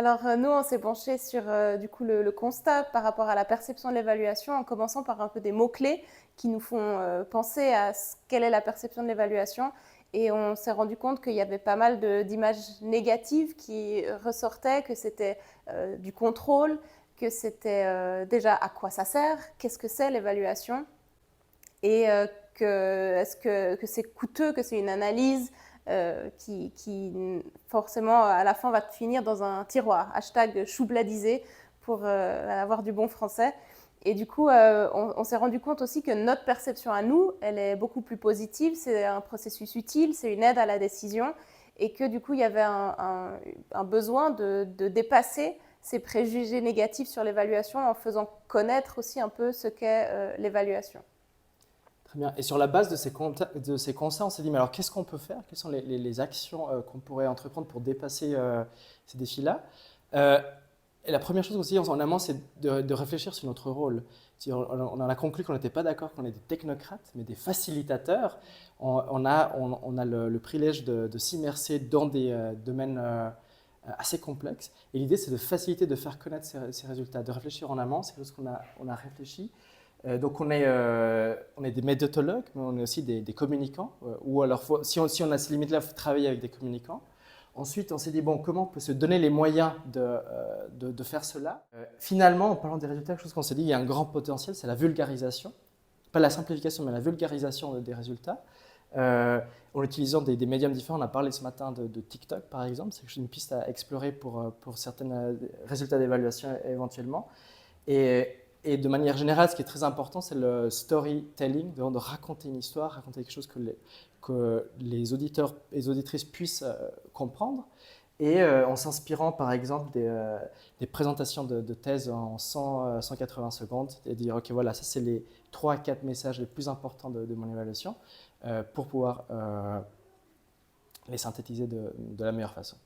Alors, nous, on s'est penché sur du coup le constat par rapport à la perception de l'évaluation en commençant par un peu des mots-clés qui nous font penser à quelle est la perception de l'évaluation. Et on s'est rendu compte qu'il y avait pas mal d'images négatives qui ressortaient, que c'était du contrôle, que c'était déjà à quoi ça sert, qu'est-ce que c'est l'évaluation, et que c'est coûteux, que c'est une analyse qui forcément à la fin va finir dans un tiroir. Hashtag choubladisé pour avoir du bon français. Et du coup, on s'est rendu compte aussi que notre perception à nous, elle est beaucoup plus positive, c'est un processus utile, c'est une aide à la décision, et que du coup, il y avait un besoin de dépasser ces préjugés négatifs sur l'évaluation en faisant connaître aussi un peu ce qu'est l'évaluation. Très bien. Et sur la base de ces constats, on s'est dit, mais alors qu'est-ce qu'on peut faire? Quelles sont les actions qu'on pourrait entreprendre pour dépasser ces défis-là? Euh, et la première chose aussi en amont, c'est de réfléchir sur notre rôle. On en a conclu qu'on n'était pas d'accord qu'on est des technocrates, mais des facilitateurs. On a le privilège de s'immerser dans des domaines assez complexes. Et l'idée, c'est de faciliter, de faire connaître ces résultats, de réfléchir en amont. C'est quelque chose qu'on a réfléchi. Donc on est des méthodologues, mais on est aussi des communicants. Ou alors, si on a ces limites-là, il faut travailler avec des communicants. Ensuite, on s'est dit, bon, comment on peut se donner les moyens de faire cela? Finalement, en parlant des résultats, quelque chose qu'on s'est dit, il y a un grand potentiel, c'est la vulgarisation. Pas la simplification, mais la vulgarisation des résultats. En utilisant des médiums différents, on a parlé ce matin de TikTok, par exemple. C'est une piste à explorer pour certains résultats d'évaluation éventuellement. Et de manière générale, ce qui est très important, c'est le storytelling, de raconter une histoire, raconter quelque chose que les auditeurs et les auditrices puissent comprendre. Et en s'inspirant par exemple des présentations de thèses en 180 secondes, et dire, OK, voilà, ça c'est les 3 à 4 messages les plus importants de mon évaluation, pour pouvoir les synthétiser de la meilleure façon.